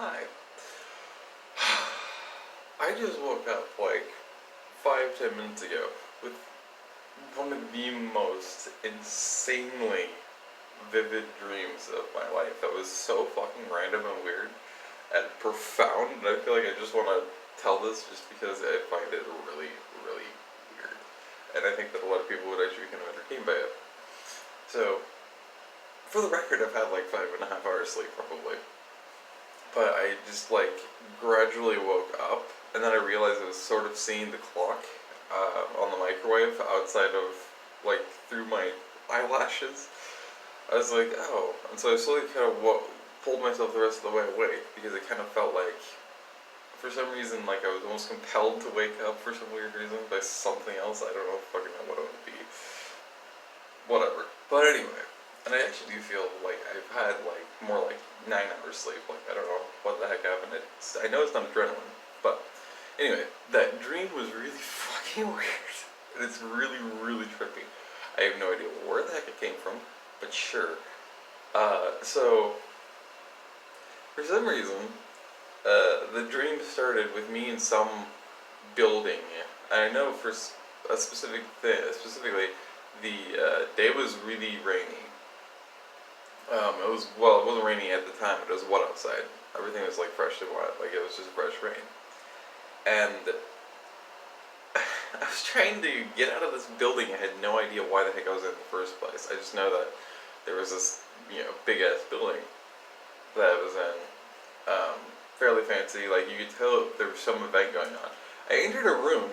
Hi. I just woke up like 5-10 minutes ago with one of the most insanely vivid dreams of my life that was so fucking random and weird and profound, and I feel like I just want to tell this just because I find it really, really weird. And I think that a lot of people would actually be kind of entertained by it. So, for the record, I've had like 5.5 hours sleep probably. But I just like gradually woke up, and then I realized I was sort of seeing the clock on the microwave outside of, like, through my eyelashes. I was like, oh, and so I slowly kind of pulled myself the rest of the way awake because it kind of felt like, for some reason, like I was almost compelled to wake up for some weird reason by something else. I don't know fucking know what it would be. Whatever. But anyway, and I actually do feel like I've had like more like 9 hours sleep. Like I don't know what the heck happened. I know it's not adrenaline, but anyway, that dream was really fucking weird. And it's really, really trippy. I have no idea where the heck it came from, but sure. So for some reason, the dream started with me in some building, and I know for a specific thing, specifically, the day was really rainy. It wasn't raining at the time, but it was wet outside. Everything was like freshly wet, like it was just fresh rain. And I was trying to get out of this building. I had no idea why the heck I was in the first place. I just know that there was this, big ass building that was in, fairly fancy. Like you could tell there was some event going on. I entered a room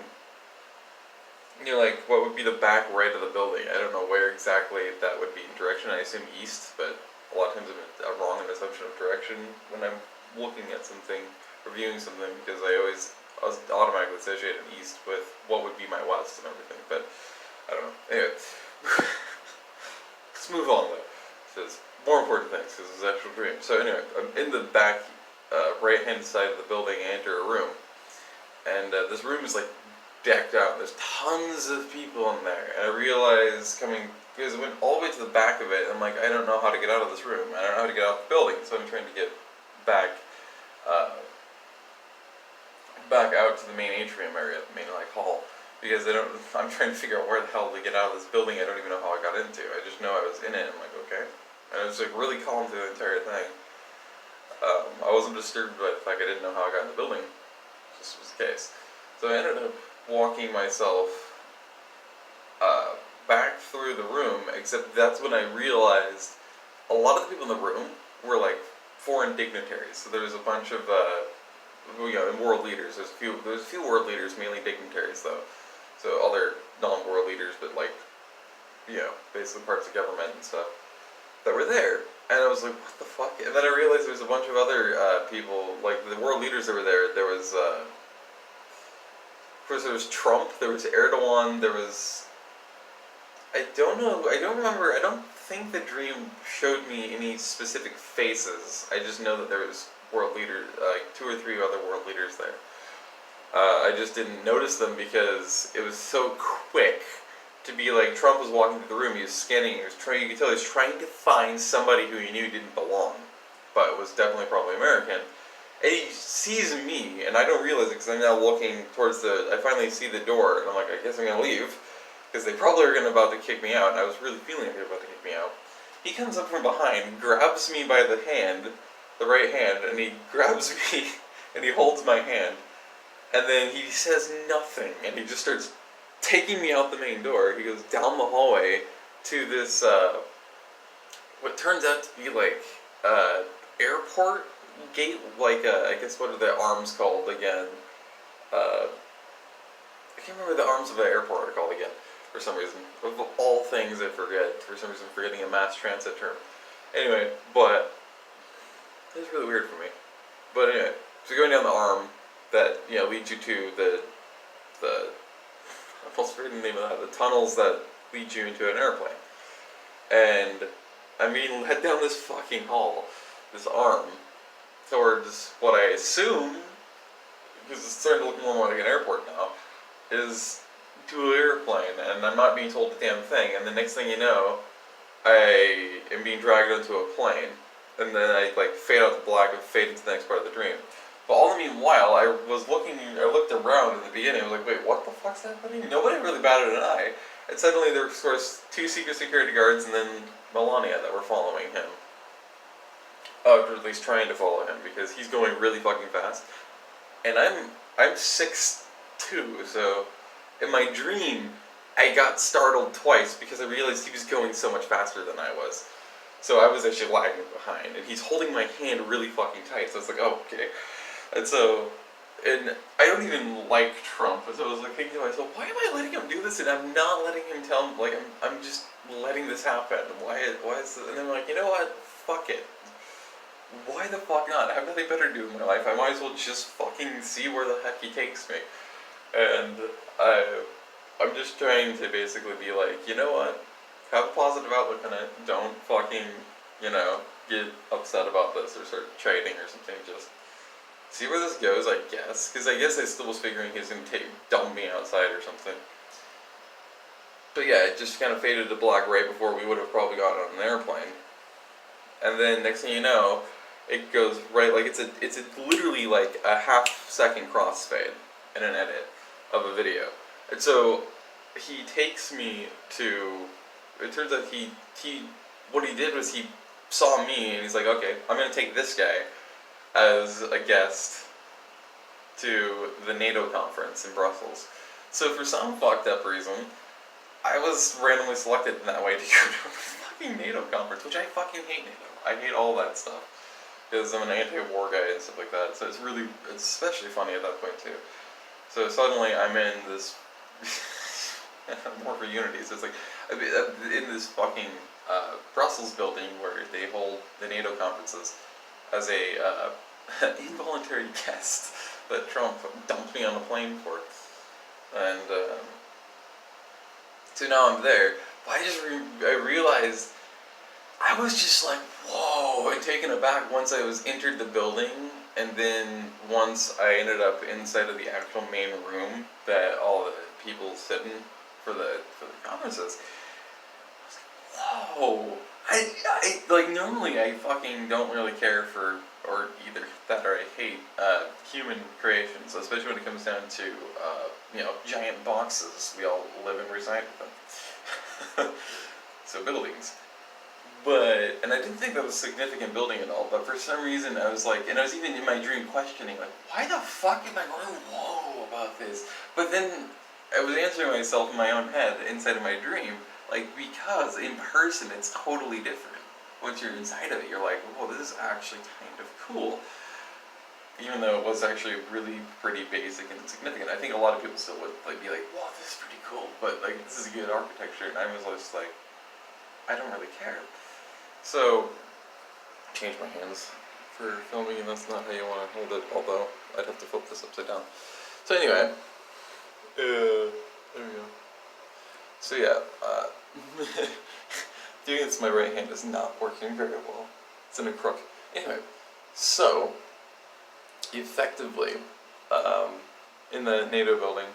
like what would be the back right of the building. I don't know where exactly that would be in direction. I assume east, but a lot of times I'm wrong in assumption of direction when I'm looking at something, reviewing something, because I was automatically associated east with what would be my west and everything. But I don't know. Anyway, let's move on though. There's more important things because it's an actual dream. So anyway, I'm in the back right-hand side of the building. I enter a room, and this room is like decked out. There's tons of people in there, and I realized because I went all the way to the back of it, and I'm like, I don't know how to get out of this room. I don't know how to get out of the building, so I'm trying to get back out to the main atrium area, the main like hall, because I'm trying to figure out where the hell to get out of this building. I don't even know how I got into. I just know I was in it. I'm like, okay, and I was like really calm through the entire thing. I wasn't disturbed by the fact I didn't know how I got in the building. This was the case. So I ended up walking myself back through the room, except that's when I realized a lot of the people in the room were like foreign dignitaries. So there was a bunch of world leaders. There's a few world leaders, mainly dignitaries though. So other non-world leaders, but like basically parts of government and stuff that were there. And I was like, what the fuck? And then I realized there was a bunch of other people, like the world leaders that were there. There was of course, there was Trump, there was Erdogan, there was... I don't remember, I don't think the dream showed me any specific faces. I just know that there was world leaders, like 2 or 3 other world leaders there. I just didn't notice them because it was so quick to be like, Trump was walking through the room, he was scanning, you could tell he was trying to find somebody who he knew didn't belong, but was definitely probably American. And he sees me, and I don't realize it because I'm now looking towards I finally see the door, and I'm like, I guess I'm going to leave, because they probably are about to kick me out, and I was really feeling like they were about to kick me out. He comes up from behind, grabs me by the hand, the right hand, and he grabs me, and he holds my hand, and then he says nothing, and he just starts taking me out the main door. He goes down the hallway to this, what turns out to be like, airport gate, like, I guess what are the arms called again? I can't remember the arms of the airport are called again, for some reason. Of all things I forget, for some reason I'm forgetting a mass transit term. Anyway, but, it's really weird for me. But anyway, so going down the arm that, leads you to the I almost forget the name of that, the tunnels that lead you into an airplane. And, head down this fucking hall, this arm, towards what I assume, because it's starting to look more and more like an airport now, is to an airplane, and I'm not being told the damn thing, and the next thing you know, I am being dragged onto a plane, and then I like fade out the black and fade into the next part of the dream. But all the meanwhile, I looked around in the beginning, I was like, wait, what the fuck's happening? Nobody really batted an eye. And suddenly there were, of course, 2 secret security guards and then Melania that were following him. Or at least trying to follow him, because he's going really fucking fast. And I'm 6'2", so in my dream, I got startled twice because I realized he was going so much faster than I was. So I was actually lagging behind, and he's holding my hand really fucking tight, so I was like, oh, okay. And so, and I don't even like Trump, so I was like thinking to myself, why am I letting him do this, and I'm not letting him tell him, like, I'm just letting this happen. Why is this? And I'm like, you know what, fuck it. Why the fuck not? I have nothing better to do in my life, I might as well just fucking see where the heck he takes me. And I'm just trying to basically be like, you know what, have a positive outlook on it, don't fucking, get upset about this or start trading or something, just see where this goes, I guess. Because I guess I still was figuring he was going to dump me outside or something. But yeah, it just kind of faded to black right before we would have probably gotten on an airplane. And then next thing you know, it goes right, like it's literally like a half-second crossfade in an edit of a video. And so he takes me to, it turns out what he did was he saw me and he's like, okay, I'm going to take this guy as a guest to the NATO conference in Brussels. So for some fucked up reason, I was randomly selected in that way to go to a fucking NATO conference, which I fucking hate NATO. I hate all that stuff, because I'm an anti-war guy and stuff like that, so it's especially funny at that point too. So suddenly I'm in this, more for unity, so it's like, in this fucking Brussels building where they hold the NATO conferences as a involuntary guest that Trump dumped me on a plane for. And so now I'm there, but I realized I was just like, whoa, and taken aback once I was entered the building, and then once I ended up inside of the actual main room that all the people sit in for the conferences. Whoa, I like, normally I fucking don't really care for, or either that or I hate human creations, especially when it comes down to giant boxes we all live and reside within. So buildings. And I didn't think that was a significant building at all, but for some reason I was like, and I was even in my dream questioning, like, why the fuck am I going whoa about this? But then I was answering myself in my own head, inside of my dream, like, because in person it's totally different. Once you're inside of it, you're like, whoa, this is actually kind of cool. Even though it was actually really pretty basic and insignificant. I think a lot of people still would be like, wow, this is pretty cool, but like, this is good architecture, and I was just like, I don't really care. So, change my hands for filming, and that's not how you want to hold it, although I'd have to flip this upside down. So anyway, there we go. So yeah, doing this with my right hand is not working very well. It's in a crook. Anyway, so, effectively, in the NATO building,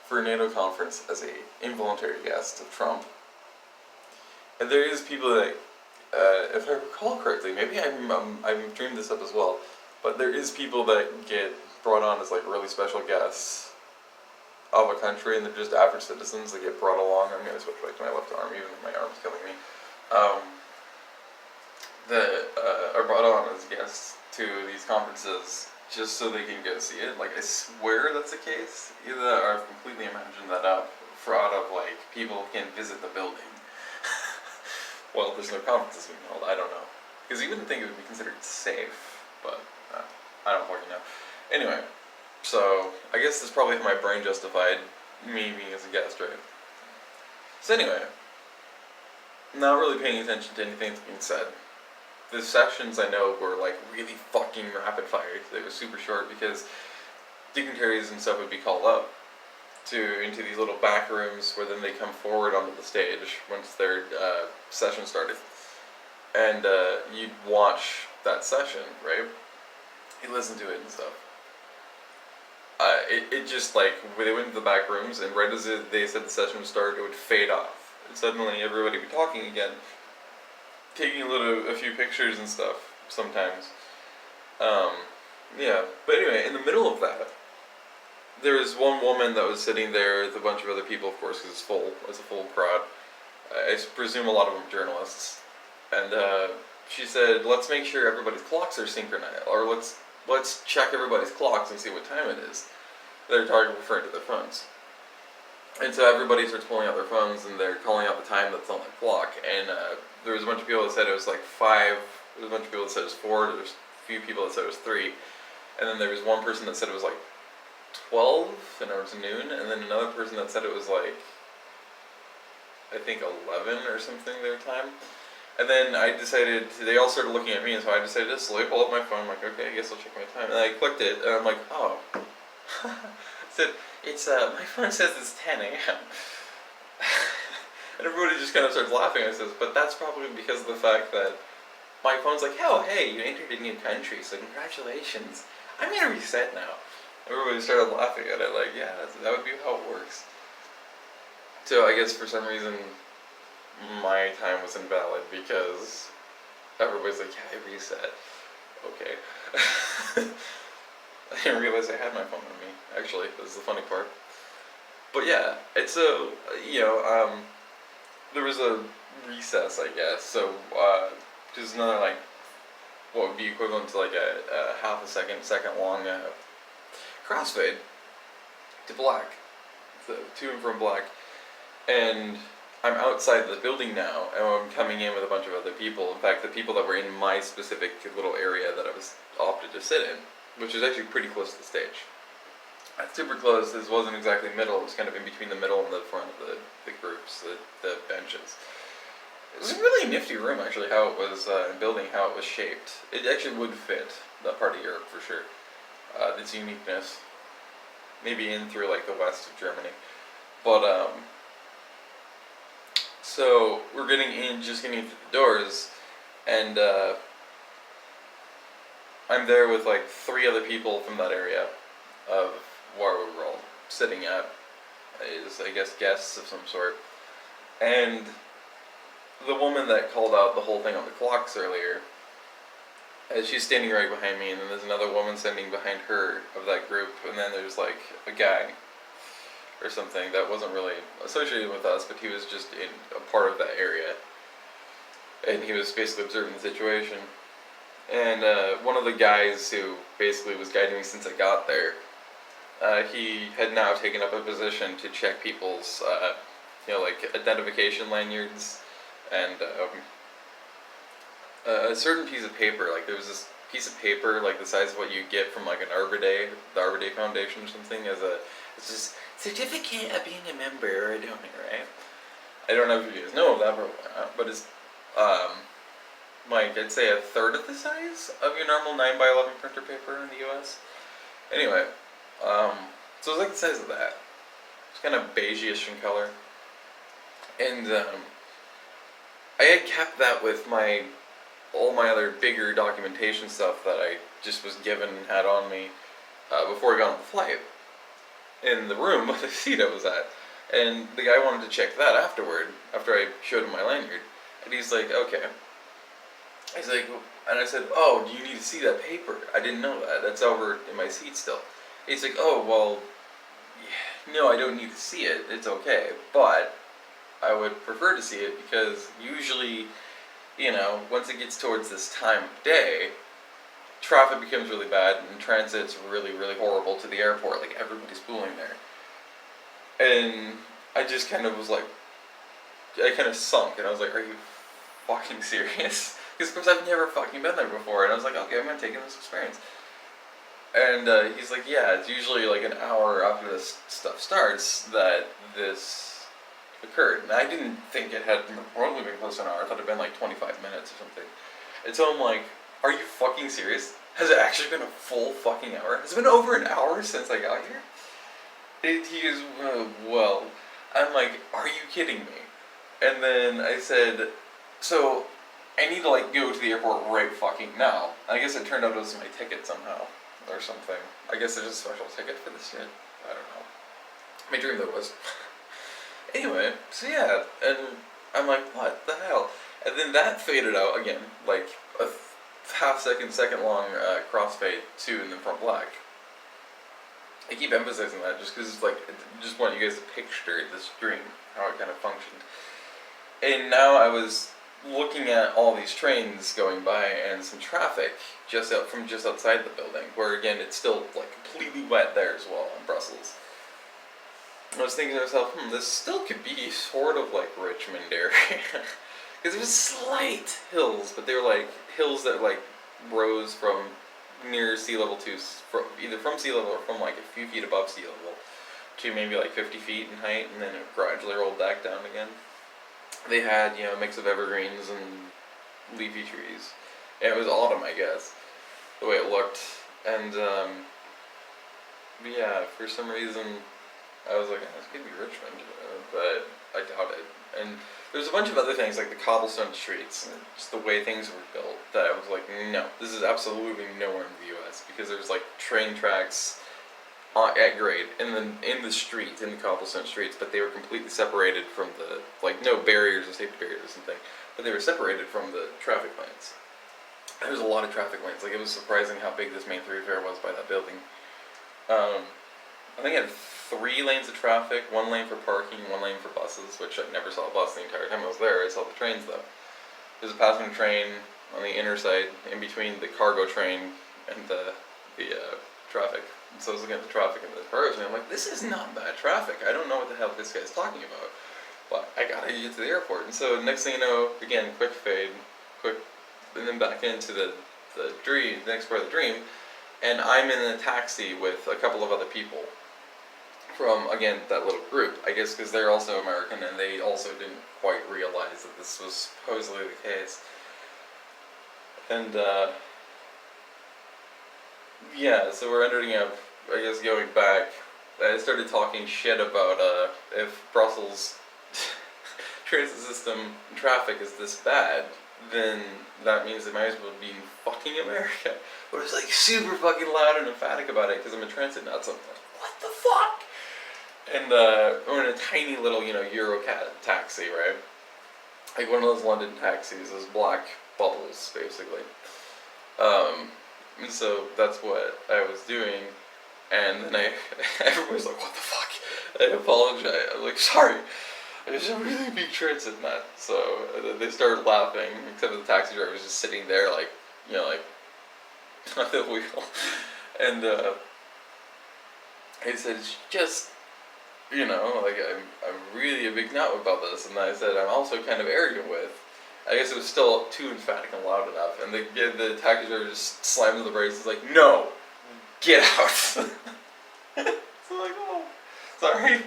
for a NATO conference as a involuntary guest of Trump, and there is people that, if I recall correctly, maybe I've dreamed this up as well, but there is people that get brought on as like really special guests of a country, and they're just average citizens that get brought along. I'm going to switch back to my left arm, even if my arm's killing me. That are brought on as guests to these conferences just so they can go see it. Like, I swear that's the case. Either or I've completely imagined that up out of like people can visit the building. Well, there's no conferences being held, I don't know. Because you wouldn't think it would be considered safe, but I don't fucking know. Anyway, so I guess this probably my brain justified me being as a guest, right? So anyway, not really paying attention to anything that's being said. The sessions I know were like really fucking rapid fire. They were super short because dignitaries and stuff would be called up into these little back rooms where then they come forward onto the stage once their session started. And you'd watch that session, right? You listen to it and stuff. It just like, when they went into the back rooms, and right as they said the session would start, it would fade off. And suddenly everybody would be talking again, taking a few pictures and stuff. sometimes. Um, yeah, but anyway, in the middle of that, there was one woman that was sitting there with a bunch of other people, of course, because it's full. It's a full crowd. I presume a lot of them journalists. And she said, "Let's make sure everybody's clocks are synchronized, or let's check everybody's clocks and see what time it is." They're referring to their phones. And so everybody starts pulling out their phones and they're calling out the time that's on the clock. And there was a bunch of people that said it was like 5. There was a bunch of people that said it was 4. There was a few people that said it was 3. And then there was one person that said it was like 12 and it was noon. And then another person that said it was like, I think 11 or something their time. And then they all started looking at me, and so I decided to slowly pull up my phone. I'm like, okay, I guess I'll check my time. And I clicked it, and I'm like, oh. So my phone says it's 10 a.m. And everybody just kind of starts laughing. I says, but that's probably because of the fact that my phone's like, oh, hey, you entered a new country, so congratulations. I'm going to reset now. Everybody started laughing at it, like, yeah, that would be how it works. So I guess for some reason, my time was invalid because everybody's like, yeah, I reset. Okay. I didn't realize I had my phone on me, actually. This is the funny part. But yeah, it's there was a recess, I guess. So, just another, like, what would be equivalent to like a half a second long crossfade to black. To and from black. And I'm outside the building now, and I'm coming in with a bunch of other people. In fact, the people that were in my specific little area that I was opted to sit in, which is actually pretty close to the stage. Super close. This wasn't exactly middle. It was kind of in between the middle and the front of the groups, the benches. It was a really nifty room, actually, how it was building, how it was shaped. It actually would fit that part of Europe for sure. Its uniqueness, maybe in through like the west of Germany, but so we're just getting through the doors, and I'm there with like 3 other people from that area of where we were all sitting at, is I guess guests of some sort, and the woman that called out the whole thing on the clocks earlier, she's standing right behind me, and then there's another woman standing behind her of that group, and then there's like a guy or something that wasn't really associated with us, but he was just in a part of that area, and he was basically observing the situation. And one of the guys who basically was guiding me since I got there, he had now taken up a position to check people's, like identification lanyards, and a certain piece of paper. Like there was this piece of paper, like the size of what you get from like an Arbor Day, the Arbor Day Foundation or something, it's just certificate of being a member or a donor, right? I don't know if you guys know that, but it's like I'd say a third of the size of your normal 9x11 printer paper in the U.S. Anyway, so it was like the size of that. It's kind of beige-ish in color, and I had kept that with all my other bigger documentation stuff that I just was given and had on me before I got on the flight in the room, the seat I was at. And the guy wanted to check that afterward, after I showed him my lanyard. And he's like, okay. He's like, and I said, oh, do you need to see that paper? I didn't know that. That's over in my seat still. He's like, oh, well, no, I don't need to see it. It's okay. But I would prefer to see it because usually, once it gets towards this time of day, traffic becomes really bad and transit's really, really horrible to the airport. Like, everybody's pooling there. And I just kind of was like, I kind of sunk, and I was like, are you fucking serious? Because, of course, I've never fucking been there before, and I was like, okay, I'm gonna take in this experience. And he's like, yeah, it's usually like an hour after this stuff starts that this occurred. And I didn't think it had probably been close to an hour. I thought it had been like 25 minutes or something. And so I'm like, are you fucking serious? Has it actually been a full fucking hour? Has it been over an hour since I got here? He goes, well, I'm like, are you kidding me? And then I said, so I need to like go to the airport right fucking now. I guess it turned out it was my ticket somehow or something. I guess there's a special ticket for this shit. I don't know. My dream there was. Anyway, so yeah, and I'm like, what the hell? And then that faded out again, like second long crossfade to and then front black. I keep emphasizing that just because, like, I just want you guys to picture this dream, how it kind of functioned. And now I was looking at all these trains going by and some traffic just outside the building, where again it's still like completely wet there as well in Brussels. I was thinking to myself, this still could be sort of like Richmond area, because it was slight hills, but they were like hills that like rose from near sea level to either from sea level or from like a few feet above sea level to maybe like 50 feet in height, and then it gradually rolled back down again. They had, a mix of evergreens and leafy trees. And it was autumn, I guess, the way it looked. And, yeah, for some reason, I was like, this could be Richmond, but I doubt it. And there's a bunch of other things, like the cobblestone streets, and just the way things were built, that I was like, no, this is absolutely nowhere in the U.S., because there's, like, train tracks at grade, and then in the streets, in the cobblestone streets, but they were completely separated from the, like, no barriers or safety barriers or something, but they were separated from the traffic lanes. There was a lot of traffic lanes. Like, it was surprising how big this main thoroughfare was by that building. I think it had 3 lanes of traffic, 1 lane for parking, 1 lane for buses, which I never saw a bus the entire time I was there. I saw the trains, though. There's a passenger train on the inner side, in between the cargo train and the traffic. And so I was looking at the traffic in the cars, and I'm like, this is not bad traffic. I don't know what the hell this guy's talking about, but I gotta get to the airport. And so next thing you know, again, quick fade, and then back into the dream, the next part of the dream, and I'm in a taxi with a couple of other people from, again, that little group, I guess because they're also American, and they also didn't quite realize that this was supposedly the case. And, yeah, so we're ending up, I guess, going back. I started talking shit about if Brussels transit system traffic is this bad, then that means it might as well be in fucking America. But it was like super fucking loud and emphatic about it because I'm a transit nut, so I'm like, what the fuck? And we're in a tiny little, Eurocat taxi, right? Like one of those London taxis, those black bubbles, basically. And so that's what I was doing, and then everybody's like, what the fuck? I apologize. I'm like, sorry, I was a really big transit nut. So they started laughing, except for the taxi driver was just sitting there, like, like, on the wheel. And he said, it's just, like, I'm really a big nut about this, and I said, I'm also kind of arrogant with. I guess it was still too emphatic and loud enough, and the taxi driver just slammed the brakes. He's like, no, get out. So I'm like, oh, sorry.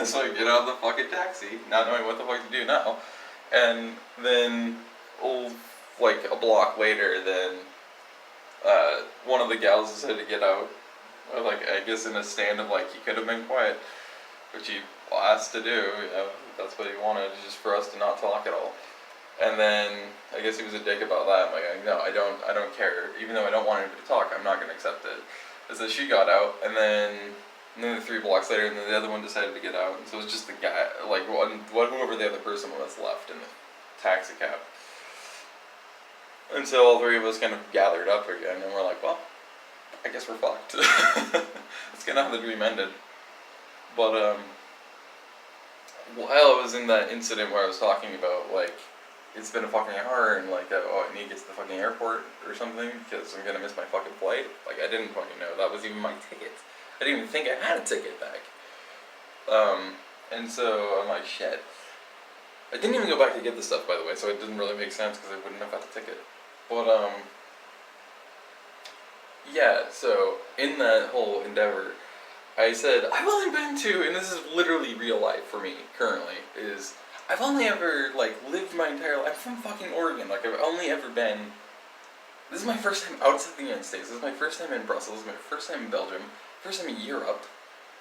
So I get out of the fucking taxi, not knowing what the fuck to do now. And then, like a block later, then one of the gals decided to get out. Like, I guess in a stand of like, he could have been quiet, which he asked to do. That's what he wanted, just for us to not talk at all. And then I guess he was a dick about that. I'm like, no, I don't care. Even though I don't want anybody to talk, I'm not gonna accept it. And so she got out, and then 3 blocks later, and then the other one decided to get out. And so it was just the guy, like whoever the other person was left in the taxi cab. And so all 3 of us kind of gathered up again, and we're like, well, I guess we're fucked. That's kind of how the dream ended. But while I was in that incident where I was talking about, like, it's been a fucking hour, and like, I need to get to the fucking airport or something because I'm gonna miss my fucking flight. Like, I didn't fucking know that was even my ticket. I didn't even think I had a ticket back. And so I'm like, shit. I didn't even go back to get the stuff, by the way, so it didn't really make sense because I wouldn't have got the ticket. But yeah. So in that whole endeavor, I said I've only been to, and this is literally real life for me currently, is I've only ever, like, lived my entire life. I'm from fucking Oregon. Like, I've only ever been, this is my first time outside the United States. This is my first time in Brussels. This is my first time in Belgium. First time in Europe.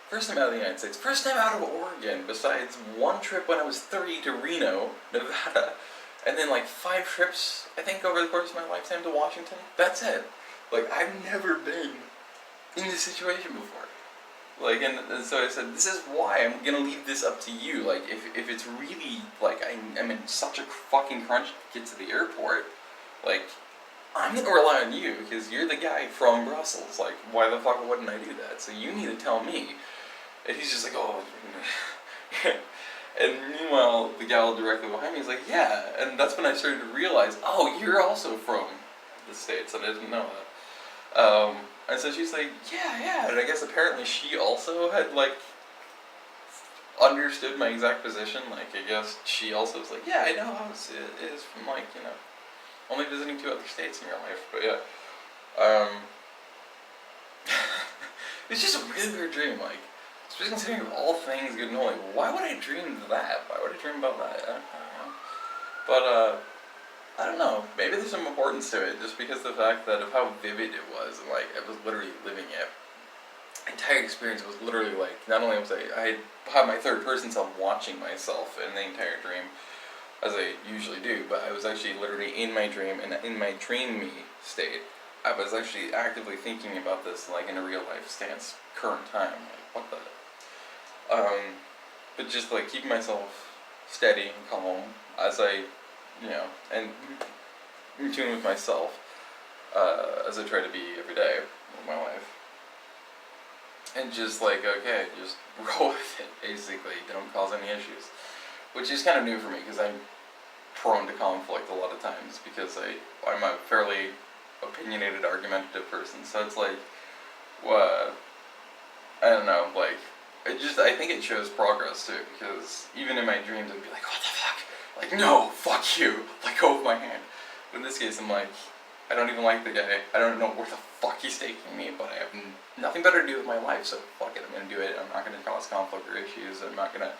First time out of the United States. First time out of Oregon, besides one trip when I was 30 to Reno, Nevada. And then, like, 5 trips, I think, over the course of my lifetime to Washington. That's it. Like, I've never been in this situation before. Like, and so I said, this is why I'm gonna leave this up to you. Like, if it's really, like, I'm in such a fucking crunch to get to the airport, like, I'm gonna rely on you because you're the guy from Brussels. Like, why the fuck wouldn't I do that? So you need to tell me. And he's just like, oh. And meanwhile, the gal directly behind me is like, yeah. And that's when I started to realize, oh, you're also from the States, and I didn't know that. And so she's like, yeah. And I guess apparently she also had, like, understood my exact position. Like, I guess she also was like, yeah, I know how it is from, like, you know, only visiting 2 other states in your life. But yeah. It's just a really weird dream, like, especially considering of all things good and holy. Why would I dream that? Why would I dream about that? I don't know. But, I don't know. Maybe there's some importance to it, just because of the fact that of how vivid it was, and, like, I was literally living it. The entire experience was literally, like, not only was I had my third person self watching myself in the entire dream, as I usually do, but I was actually literally in my dream, and in my dream me state, I was actually actively thinking about this, like, in a real life stance, current time, like, what the... But just, like, keeping myself steady and calm as I, you know, and in tune with myself, as I try to be every day of my life. And just, like, okay, just roll with it, basically, don't cause any issues. Which is kind of new for me, because I'm prone to conflict a lot of times, because I'm a fairly opinionated, argumentative person, so it's like, I don't know, like, I think it shows progress too, because even in my dreams I'd be like, what the fuck, like, no, fuck you, let go of my hand. But in this case I'm like, I don't even like the guy, I don't know where the fuck he's taking me, but I have nothing better to do with my life, so fuck it, I'm gonna do it. I'm not gonna cause conflict or issues, I'm not gonna,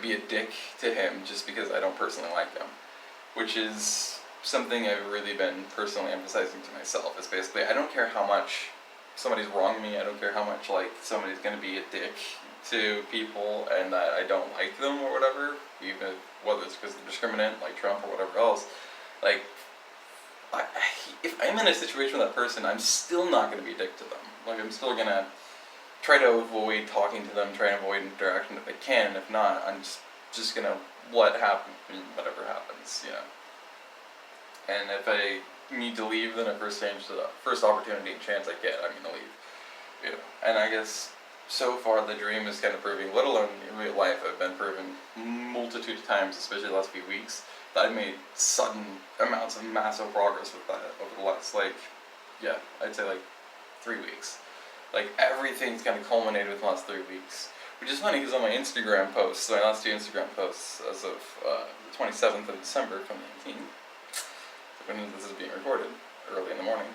be a dick to him just because I don't personally like him. Which is something I've really been personally emphasizing to myself, is basically, I don't care how much somebody's wronged me, I don't care how much, like, somebody's gonna be a dick to people and that I don't like them or whatever, even whether it's because they're discriminant, like Trump or whatever else, like, if I'm in a situation with that person, I'm still not gonna be a dick to them. Like, I'm still gonna try to avoid talking to them, try and avoid interaction if I can. If not, I'm just gonna let happen, whatever happens, you know. And if I need to leave, then at first opportunity and chance I get, I'm gonna leave. You know. And I guess so far the dream is kind of proving, let alone in real life, I've been proven multitude of times, especially the last few weeks, that I've made sudden amounts of massive progress with that over the last, like, I'd say like 3 weeks. Like, everything's kind of culminated with the last 3 weeks. Which is funny because on my Instagram posts, my last 2 Instagram posts as of the 27th of December 2019, when this is being recorded, early in the morning,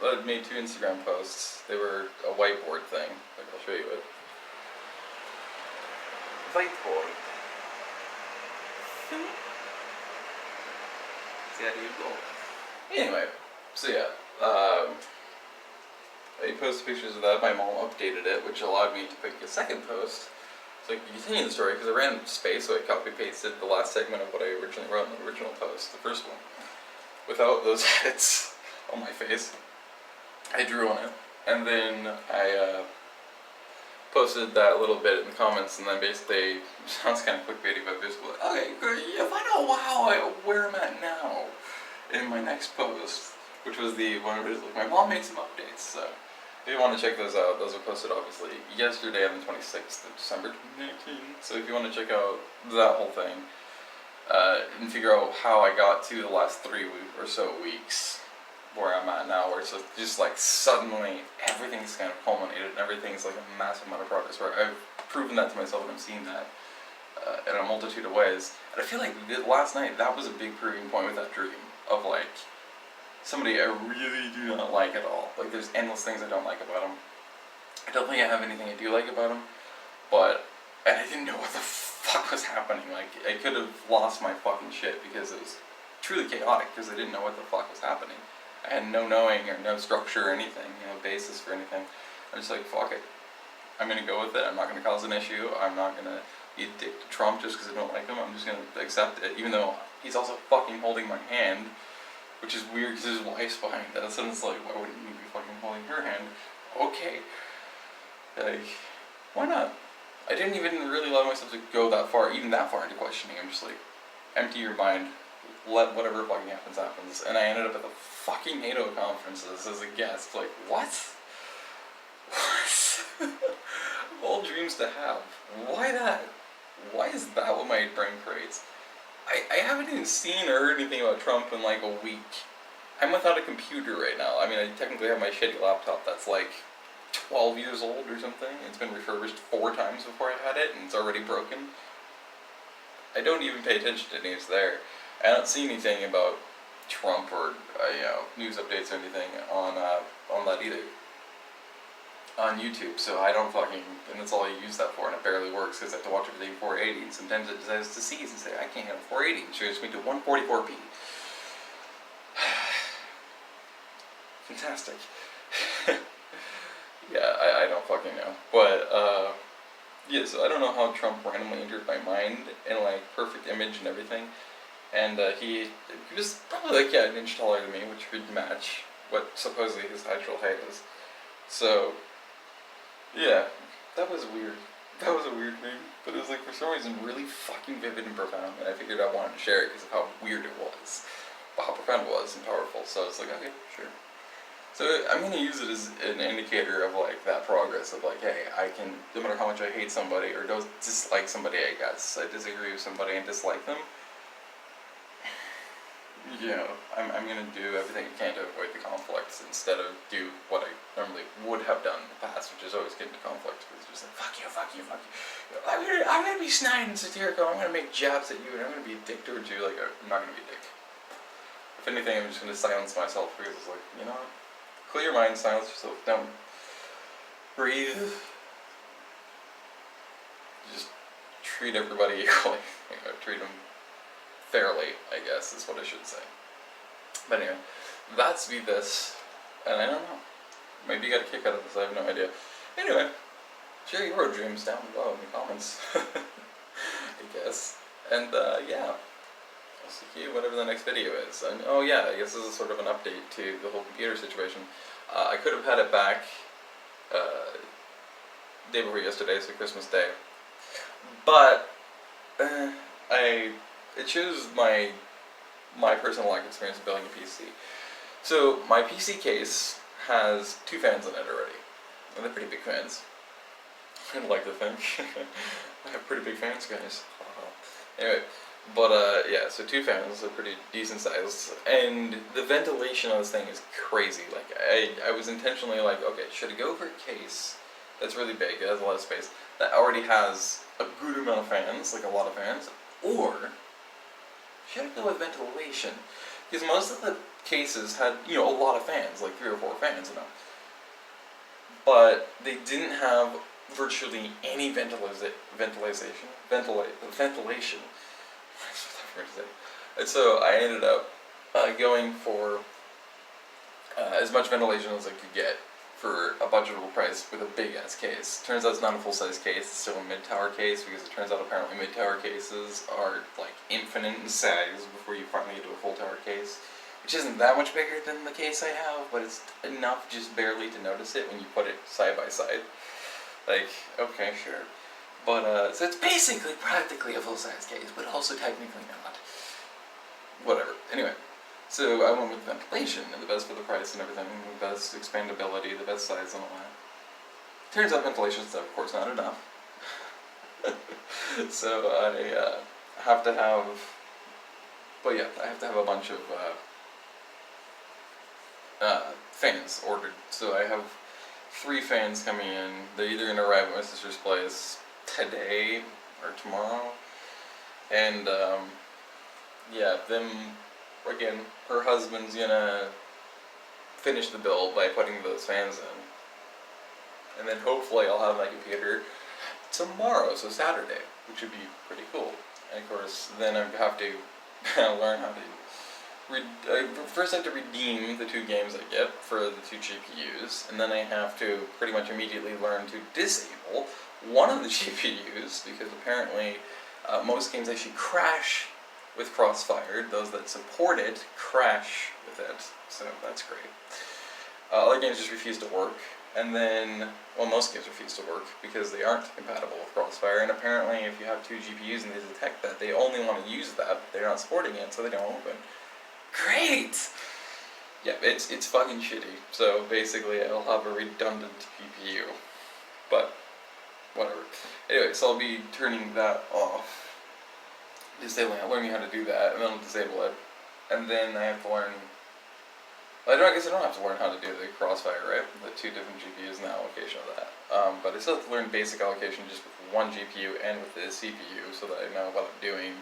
I made 2 Instagram posts. They were a whiteboard thing. Like, I'll show you it. Whiteboard. See how you go. Anyway, so yeah, I posted pictures of that. My mom updated it, which allowed me to pick a second post. So I can continue the story, because I ran out of space, so I copy-pasted the last segment of what I originally wrote in the original post, the first one, without those edits on my face. I drew on it, and then I posted that little bit in the comments, and then basically, sounds kind of clickbaity, but basically, okay, if I know where I'm at now, in my next post, which was the one where my mom made some updates, so if you want to check those out, those were posted obviously yesterday on the 26th of December 2019, so if you want to check out that whole thing, and figure out how I got to the last 3 or so weeks, where I'm at now, where it's just like suddenly everything's kind of culminated and everything's like a massive amount of progress, where I've proven that to myself and I'm seeing that in a multitude of ways. And I feel like last night, that was a big proving point with that dream, of like, somebody I really do not like at all. Like, there's endless things I don't like about him. I don't think I have anything I do like about him, and I didn't know what the fuck was happening. Like, I could have lost my fucking shit because it was truly chaotic, because I didn't know what the fuck was happening. I had no knowing or no structure or anything, basis for anything. I'm just like, fuck it. I'm gonna go with it. I'm not gonna cause an issue. I'm not gonna be a dick to Trump just because I don't like him. I'm just gonna accept it, even though he's also fucking holding my hand, which is weird because his wife's behind us, and it's like, why wouldn't you be fucking holding her hand? Okay. Like, why not? I didn't even really allow myself to go that far, even that far into questioning. I'm just like, empty your mind, let whatever fucking happens, happens. And I ended up at the fucking NATO conferences as a guest. Like, what? What? Of all dreams to have. Why that? Why is that what my brain creates? I haven't even seen or heard anything about Trump in like a week. I'm without a computer right now. I mean, I technically have my shitty laptop that's like 12 years old or something. It's been refurbished 4 times before I had it, and it's already broken. I don't even pay attention to news there. I don't see anything about Trump or news updates or anything on that either. On YouTube, so I don't fucking, and that's all I use that for, and it barely works because I have to watch everything in 480, and sometimes it decides to seize and say, I can't have 480, and shows me to 144p. Fantastic. Yeah, I don't fucking know. But, yeah, so I don't know how Trump randomly entered my mind in, like, perfect image and everything, and he was probably, like, an inch taller than me, which would match what supposedly his actual height is. So, yeah, that was weird. That was a weird thing, but it was like for some reason really fucking vivid and profound, and I figured I wanted to share it because of how weird it was, but how profound it was and powerful. So I was like, okay, sure. So I'm gonna use it as an indicator of like that progress of like, hey, I can, no matter how much I hate somebody or don't dislike somebody, I guess I disagree with somebody and dislike them. I'm gonna do everything I can to avoid the conflicts instead of do what I normally would have done in the past, which is always get into conflict. It's just like, fuck you, fuck you, fuck you. I'm gonna be snide and satirical, I'm gonna make jabs at you, and I'm gonna be a dick towards you. Like, I'm not gonna be a dick. If anything, I'm just gonna silence myself because it's like, you know what? Clear your mind, silence yourself, don't breathe. Just treat everybody equally. Treat them fairly, I guess, is what I should say. But anyway, that's be this, and I don't know. Maybe you got a kick out of this, I have no idea. Anyway, share your dreams down below in the comments, I guess. And yeah, I'll see you whatever the next video is. And oh yeah, I guess this is sort of an update to the whole computer situation. I could have had it back day before yesterday, so Christmas Day. But it shows my personal lack of experience building a PC. So my PC case has 2 fans in it already, and they're pretty big fans. I'd like to think. I have pretty big fans, guys. Anyway, but yeah, so 2 fans are pretty decent sized, and the ventilation on this thing is crazy. Like I was intentionally like, okay, should I go for a case that's really big, it has a lot of space, that already has a good amount of fans, like a lot of fans, or should I go with ventilation? Because most of the cases had, a lot of fans, like 3 or 4 fans, but they didn't have virtually any ventilation. And so I ended up going for as much ventilation as I could get for a budgetable price with a big ass case. Turns out it's not a full size case, it's still a mid-tower case, because it turns out apparently mid-tower cases are like infinite in size before you finally get to a full tower case, which isn't that much bigger than the case I have, but it's enough just barely to notice it when you put it side by side. Like, okay, sure. But so it's basically practically a full size case, but also technically not. Whatever. Anyway. So I went with ventilation, and the best for the price and everything, the best expandability, the best size and all that. Turns out ventilation's of course not enough. So I have to have, I have to have a bunch of fans ordered. So I have 3 fans coming in. They're either going to arrive at my sister's place today or tomorrow. And yeah, them... Again, her husband's gonna finish the build by putting those fans in. And then hopefully I'll have my computer tomorrow, so Saturday, which would be pretty cool. And of course, then I have to learn how to... first I have to redeem the 2 games I get for the 2 GPUs, and then I have to pretty much immediately learn to disable one of the GPUs, because apparently most games actually crash with Crossfire. Those that support it crash with it, so that's great. Other games just refuse to work, And then, well, most games refuse to work because they aren't compatible with Crossfire, and apparently if you have 2 GPUs and they detect that, they only want to use that, but they're not supporting it, so they don't open. Great! Yeah, it's fucking shitty. So basically I'll have a redundant GPU. But, whatever. Anyway, so I'll be turning that off. Learning how to do that, and then I'll disable it. And then I have to learn... I guess I don't have to learn how to do the Crossfire, right? The 2 different GPUs and the allocation of that. But I still have to learn basic allocation just with 1 GPU and with the CPU so that I know what I'm doing.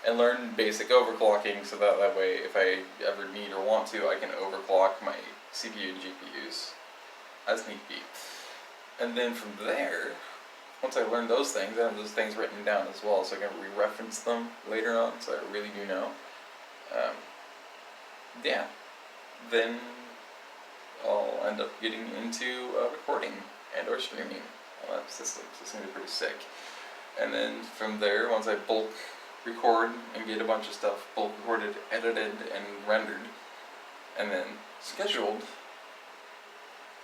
And learn basic overclocking so that way if I ever need or want to, I can overclock my CPU and GPUs as need be. And then from there, once I learn those things, I have those things written down as well so I can re-reference them later on so I really do know. Yeah. Then I'll end up getting into recording and or streaming on that system, so it's going to be pretty sick. And then from there, once I bulk record and get a bunch of stuff bulk recorded, edited, and rendered, and then scheduled,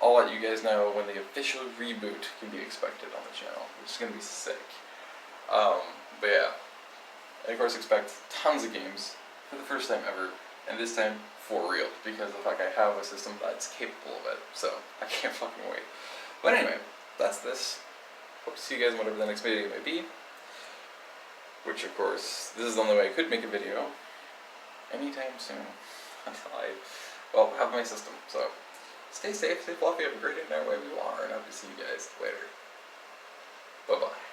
I'll let you guys know when the official reboot can be expected on the channel, which is going to be sick. But yeah, I of course expect tons of games for the first time ever, and this time for real, because of like I have a system that's capable of it, so I can't fucking wait. But anyway, that's this. Hope to see you guys in whatever the next video may be. Which of course, this is the only way I could make a video anytime soon until I, well, have my system. So stay safe, stay fluffy, have a great day, wherever you are, and I hope to see you guys later. Bye bye.